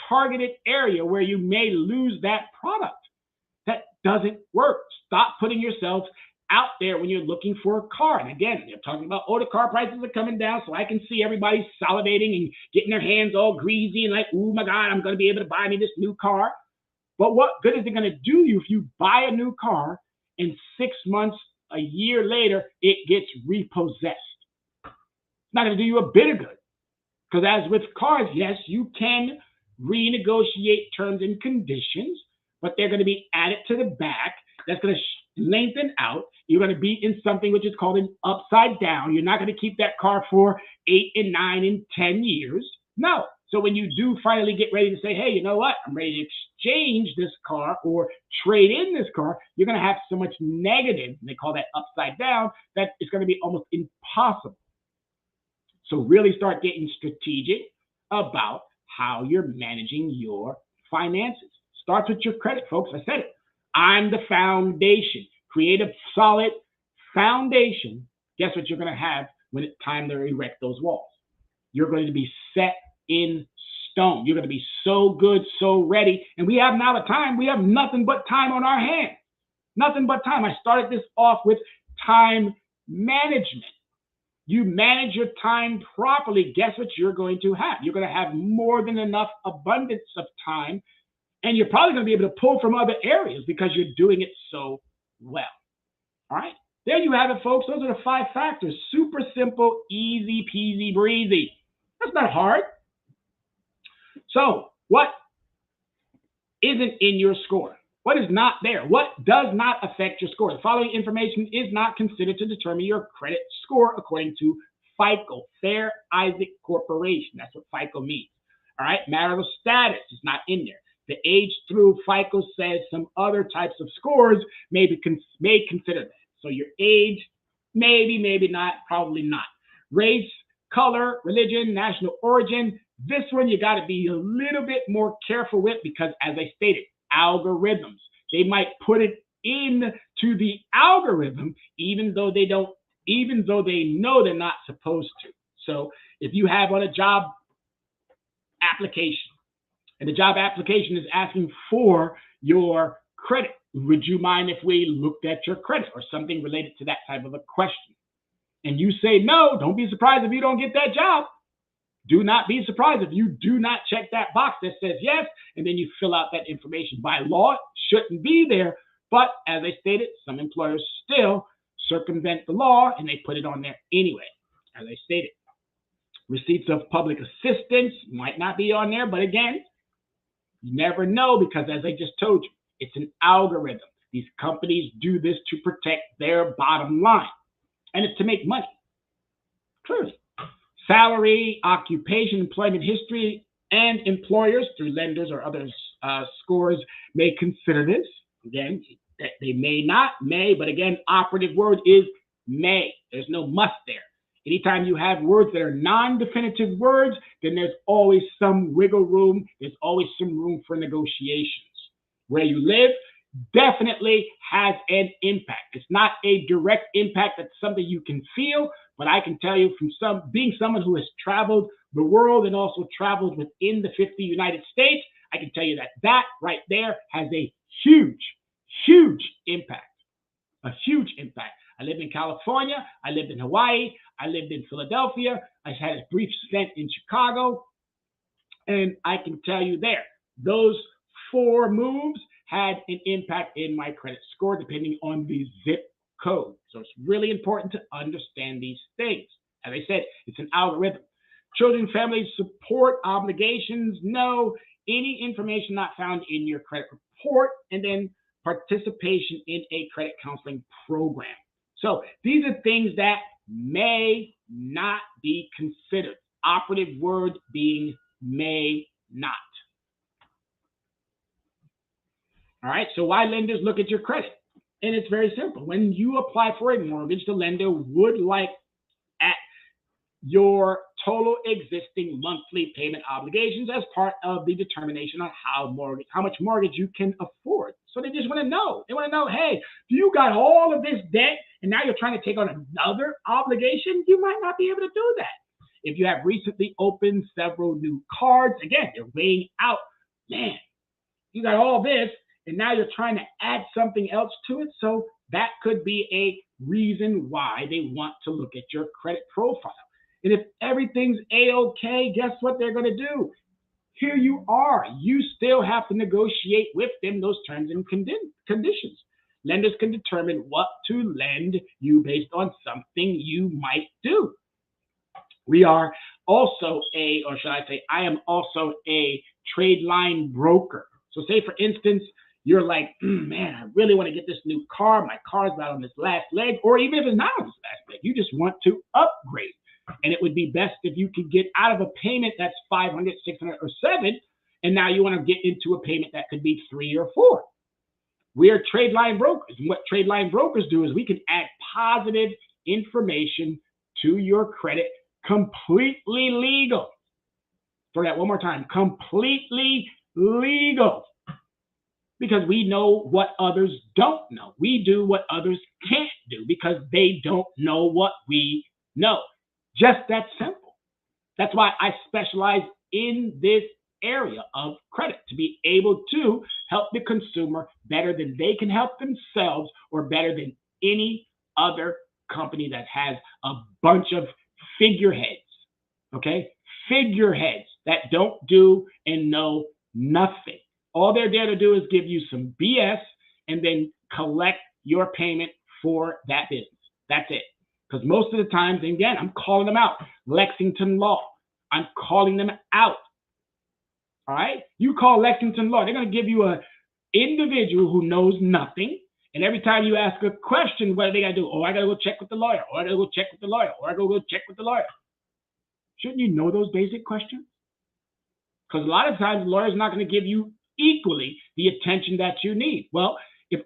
[SPEAKER 2] targeted area where you may lose that product. That doesn't work. Stop putting yourself out there when you're looking for a car. And again, they're talking about, oh, the car prices are coming down, so I can see everybody salivating and getting their hands all greasy and like, oh my God, I'm going to be able to buy me this new car. But what good is it going to do you if you buy a new car and 6 months, a year later, it gets repossessed? It's not going to do you a bit of good. Because as with cars, yes, you can renegotiate terms and conditions, but they're going to be added to the back. That's going to lengthen out. You're going to be in something which is called an upside down. You're not going to keep that car for 8 and 9 and 10 years. No. So when you do finally get ready to say, hey, you know what? I'm ready to exchange this car or trade in this car, you're going to have so much negative, and they call that upside down, that it's going to be almost impossible. So really start getting strategic about how you're managing your finances. Starts with your credit, folks. I said it. I'm the foundation. Create a solid foundation. Guess what you're going to have when it's time to erect those walls? You're going to be set in stone. You're going to be so good, so ready. And we have now the time. We have nothing but time on our hands. Nothing but time. I started this off with time management. You manage your time properly, guess what you're going to have? You're going to have more than enough abundance of time, and you're probably going to be able to pull from other areas because you're doing it so well. All right? There you have it, folks. Those are the 5 factors. Super simple, easy peasy breezy. That's not hard. So What isn't in your score? What is not there? What does not affect your score? The following information is not considered to determine your credit score according to FICO, Fair Isaac Corporation. That's what FICO means. All right, marital status is not in there. The age through FICO says some other types of scores may consider that. So your age, maybe not, probably not. Race, color, religion, national origin. This one you got to be a little bit more careful with because, as I stated, algorithms. They might put it into the algorithm even though they know they're not supposed to. So if you have on a job application and the job application is asking for your credit, would you mind if we looked at your credit or something related to that type of a question? And you say no, don't be surprised if you don't get that job. Do not be surprised if you do not check that box that says yes, and then you fill out that information. By law, it shouldn't be there, but as I stated, some employers still circumvent the law and they put it on there anyway. As I stated, receipts of public assistance might not be on there, but again, you never know because, as I just told you, it's an algorithm. These companies do this to protect their bottom line, and it's to make money. Clearly. Salary, occupation, employment history, and employers through lenders or other scores may consider this. Again, they may not, may, but again, operative word is may. There's no must there. Anytime you have words that are non-definitive words, then there's always some wiggle room. There's always some room for negotiations. Where you live definitely has an impact. It's not a direct impact. That's something you can feel, but I can tell you from being someone who has traveled the world and also traveled within the 50 United States, I can tell you that right there has a huge impact. A huge impact. I lived in California. I lived in Hawaii. I lived in Philadelphia. I had a brief stint in Chicago. And I can tell you there, those 4 moves had an impact in my credit score depending on the zip code. So it's really important to understand these things. As I said, it's an algorithm. Children, family support obligations, no. Any information not found in your credit report, and then participation in a credit counseling program. So these are things that may not be considered. Operative word being may not. All right, so why lenders look at your credit? And it's very simple. When you apply for a mortgage, the lender would like at your total existing monthly payment obligations as part of the determination on how much mortgage you can afford. So they just want to know. They want to know, hey, do you got all of this debt and now you're trying to take on another obligation? You might not be able to do that. If you have recently opened several new cards, again, they're weighing out, man, you got all this, and now you're trying to add something else to it. So that could be a reason why they want to look at your credit profile. And if everything's A-okay, guess what they're going to do? Here you are. You still have to negotiate with them those terms and conditions. Lenders can determine what to lend you based on something you might do. We are also I am also a trade line broker. So say, for instance, you're like, man, I really want to get this new car. My car's not on this last leg, or even if it's not on this last leg, you just want to upgrade. And it would be best if you could get out of a payment that's 500, 600, or 7, and now you want to get into a payment that could be 3 or 4. We are trade line brokers. And what trade line brokers do is we can add positive information to your credit, completely legal. Throw that one more time, completely legal. Because we know what others don't know. We do what others can't do because they don't know what we know. Just that simple. That's why I specialize in this area of credit, to be able to help the consumer better than they can help themselves, or better than any other company that has a bunch of figureheads, okay? Figureheads that don't do and know nothing. All they're there to do is give you some BS and then collect your payment for that business. That's it. Because most of the times, and again, I'm calling them out. Lexington Law. I'm calling them out. All right? You call Lexington Law. They're going to give you an individual who knows nothing. And every time you ask a question, what do they got to do? Oh, I got to go check with the lawyer. Or I got to go check with the lawyer. Or I got to go check with the lawyer. Shouldn't you know those basic questions? Because a lot of times the lawyer's not going to give you equally the attention that you need. Well, if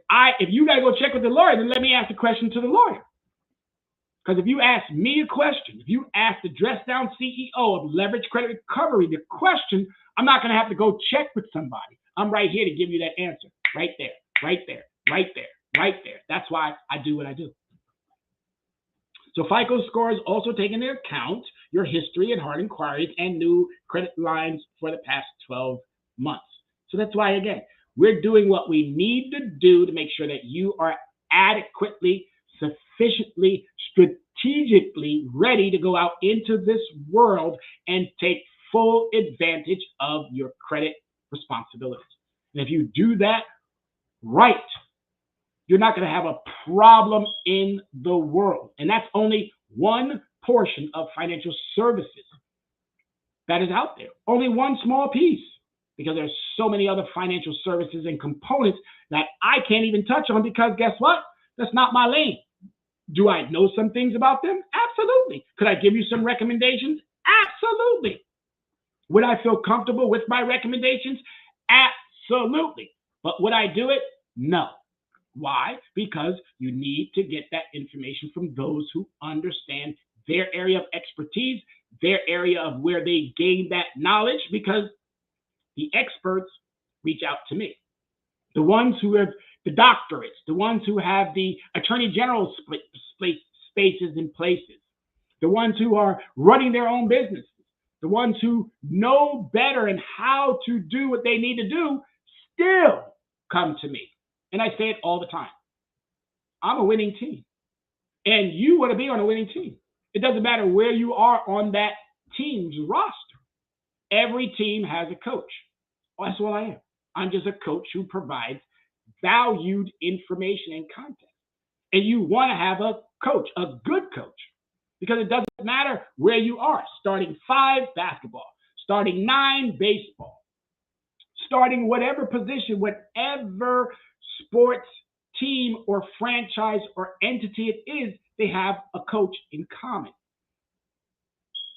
[SPEAKER 2] you got to go check with the lawyer, then let me ask the question to the lawyer. Because if you ask me a question, if you ask the dress down CEO of Leverage Credit Recovery the question, I'm not going to have to go check with somebody. I'm right here to give you that answer. Right there, right there, right there, right there. That's why I do what I do. So FICO scores also take into account your history and hard inquiries and new credit lines for the past 12 months. So that's why, again, we're doing what we need to do to make sure that you are adequately, sufficiently, strategically ready to go out into this world and take full advantage of your credit responsibilities. And if you do that right, you're not going to have a problem in the world. And that's only one portion of financial services that is out there. Only one small piece, because there's so many other financial services and components that I can't even touch on, because guess what? That's not my lane. Do I know some things about them? Absolutely. Could I give you some recommendations? Absolutely. Would I feel comfortable with my recommendations? Absolutely. But would I do it? No. Why? Because you need to get that information from those who understand their area of expertise, their area of where they gain that knowledge, because the experts reach out to me. The ones who have the doctorates, the ones who have the attorney general spaces and places, the ones who are running their own businesses, the ones who know better and how to do what they need to do, still come to me. And I say it all the time. I'm a winning team. And you want to be on a winning team. It doesn't matter where you are on that team's roster. Every team has a coach. Well, that's what I am. I'm just a coach who provides valued information and content. And you want to have a coach, a good coach, because it doesn't matter where you are. Starting 5 basketball, starting 9 baseball, starting whatever position, whatever sports team or franchise or entity it is, they have a coach in common.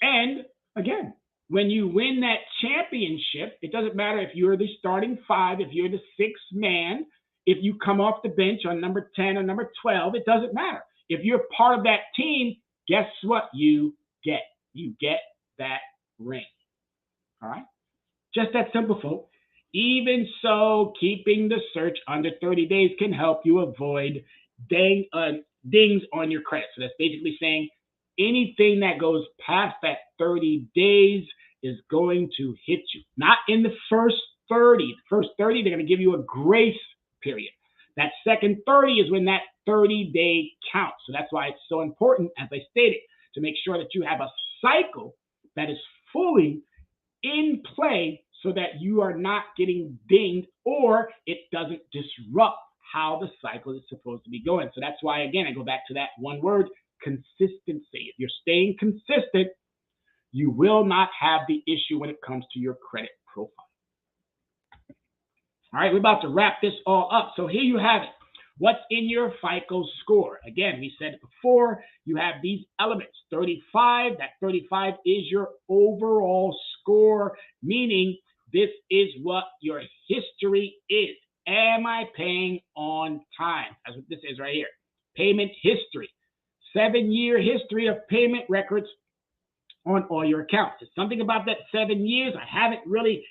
[SPEAKER 2] And again, when you win that championship, it doesn't matter if you're the starting 5, if you're the 6th man, if you come off the bench on number 10 or number 12, it doesn't matter. If you're part of that team, guess what you get? You get that ring. All right? Just that simple, folks. Even so, keeping the search under 30 days can help you avoid dings on your credit. So that's basically saying anything that goes past that 30 days is going to hit you. Not in the first 30. The first 30, they're going to give you a grace period. That second 30 is when that 30-day counts. So that's why it's so important, as I stated, to make sure that you have a cycle that is fully in play so that you are not getting dinged or it doesn't disrupt how the cycle is supposed to be going. So that's why, again, I go back to that one word, consistency. If you're staying consistent, you will not have the issue when it comes to your credit profile. All right, we're about to wrap this all up. So here you have it. What's in your FICO score? Again, we said it before, you have these elements. 35, that 35 is your overall score, meaning this is what your history is. Am I paying on time? That's what this is right here. Payment history. 7-year history of payment records on all your accounts. There's something about that 7 years I haven't really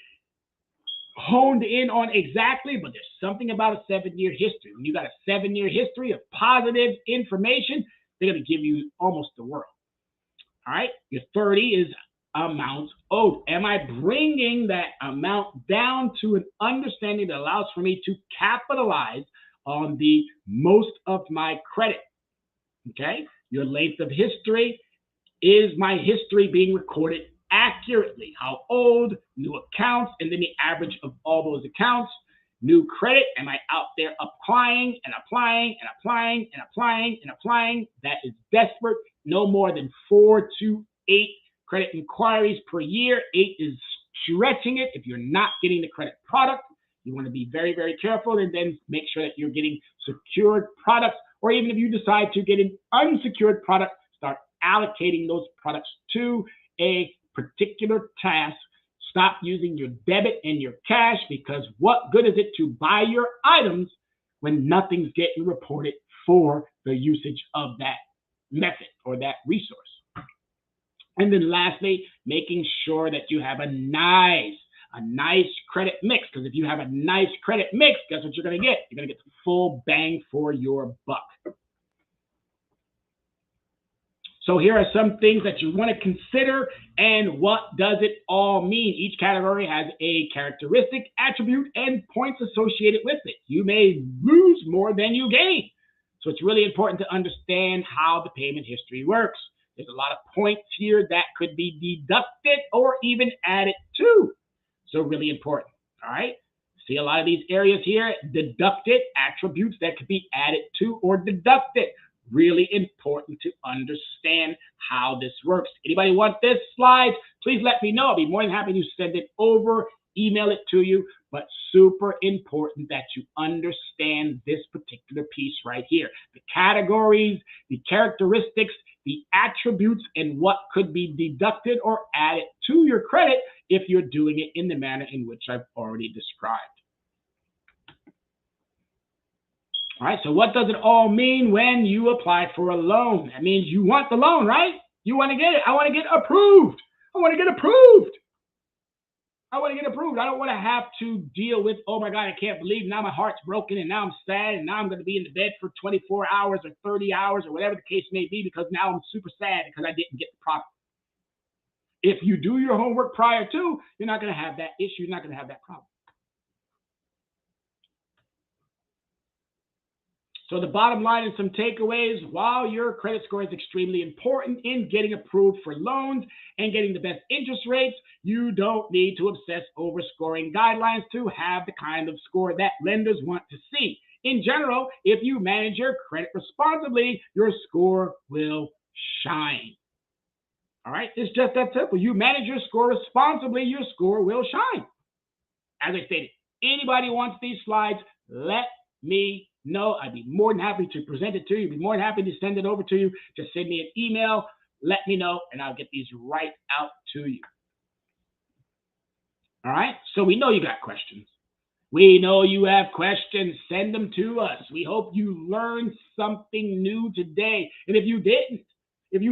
[SPEAKER 2] honed in on exactly, but there's something about a 7-year history. When you got a 7-year history of positive information, they're going to give you almost the world. All right? Your 30 is amount owed. Am I bringing that amount down to an understanding that allows for me to capitalize on the most of my credit? Okay? Your length of history. Is my history being recorded accurately? How old, new accounts, and then the average of all those accounts. New credit, am I out there applying and applying and applying and applying and applying? That is desperate. No more than 4 to 8 credit inquiries per year. 8 is stretching it, if you're not getting the credit product, you want to be very, very careful and then make sure that you're getting secured products. Or even if you decide to get an unsecured product, start allocating those products to a particular task. Stop using your debit and your cash, because what good is it to buy your items when nothing's getting reported for the usage of that method or that resource? And then lastly, making sure that you have a nice credit mix, because if you have a nice credit mix, guess what you're going to get? You're going to get the full bang for your buck. So here are some things that you want to consider, and what does it all mean? Each category has a characteristic, attribute, and points associated with it. You may lose more than you gain. So it's really important to understand how the payment history works. There's a lot of points here that could be deducted or even added to. So really important, all right? See a lot of these areas here, deducted, attributes that could be added to or deducted. Really important to understand how this works. Anybody want this slide? Please let me know. I'll be more than happy to send it over, email it to you, but super important that you understand this particular piece right here. The categories, the characteristics, the attributes, and what could be deducted or added to your credit if you're doing it in the manner in which I've already described. All right, so what does it all mean when you apply for a loan? That means you want the loan, right? You want to get it. I want to get approved. I want to get approved. I want to get approved. I don't want to have to deal with, oh my God, I can't believe now my heart's broken and now I'm sad and now I'm going to be in the bed for 24 hours or 30 hours or whatever the case may be because now I'm super sad because I didn't get the product. If you do your homework prior to, you're not going to have that issue. You're not going to have that problem. So the bottom line and some takeaways: while your credit score is extremely important in getting approved for loans and getting the best interest rates, you don't need to obsess over scoring guidelines to have the kind of score that lenders want to see. In general, if you manage your credit responsibly, your score will shine. All right, it's just that simple. You manage your score responsibly, your score will shine. As I stated, anybody wants these slides, let me know. I'd be more than happy to present it to you. I'd be more than happy to send it over to you. Just send me an email, let me know, and I'll get these right out to you. All right, so we know you got questions. We know you have questions. Send them to us. We hope you learned something new today. And if you didn't and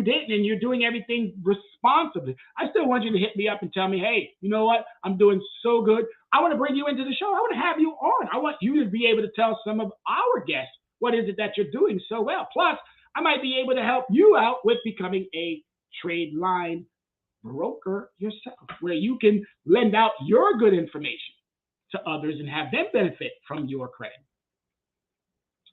[SPEAKER 2] you're doing everything responsibly, I still want you to hit me up and tell me, hey, you know what? I'm doing so good. I want to bring you into the show. I want to have you on. I want you to be able to tell some of our guests what is it that you're doing so well. Plus, I might be able to help you out with becoming a trade line broker yourself, where you can lend out your good information to others and have them benefit from your credit.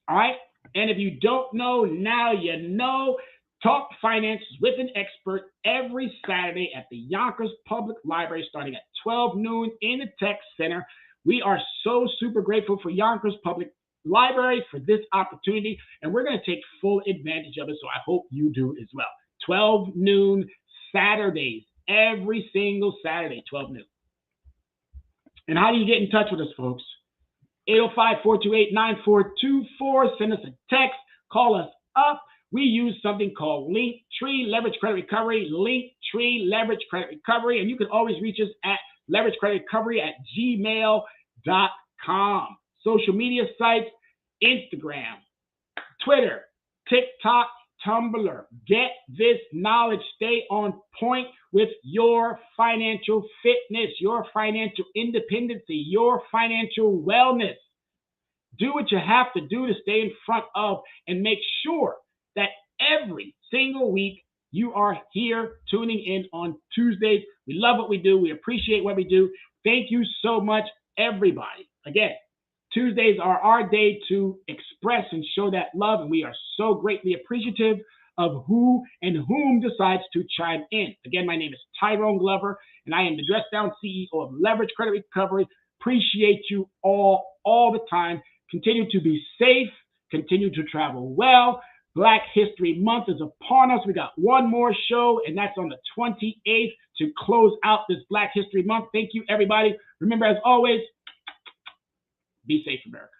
[SPEAKER 2] All right? And if you don't know, now you know. Talk Finances with an Expert every Saturday at the Yonkers Public Library starting at 12 noon in the Tech Center. We are so super grateful for Yonkers Public Library for this opportunity, and we're going to take full advantage of it, so I hope you do as well. 12 noon Saturdays, every single Saturday, 12 noon. And how do you get in touch with us, folks? 805-428-9424. Send us a text. Call us up. We use something called Linktree Leverage Credit Recovery, Linktree Leverage Credit Recovery, and you can always reach us at leveragecreditrecovery@gmail.com. Social media sites: Instagram, Twitter, TikTok, Tumblr. Get this knowledge. Stay on point with your financial fitness, your financial independency, your financial wellness. Do what you have to do to stay in front of and make sure that every single week you are here tuning in on Tuesdays. We love what we do. We appreciate what we do. Thank you so much, everybody. Again, Tuesdays are our day to express and show that love, and we are so greatly appreciative of who and whom decides to chime in. Again, my name is Tyrone Glover, and I am the Dress Down CEO of Leverage Credit Recovery. Appreciate you all the time. Continue to be safe. Continue to travel well. Black History Month is upon us. We got one more show, and that's on the 28th to close out this Black History Month. Thank you, everybody. Remember, as always, be safe, America.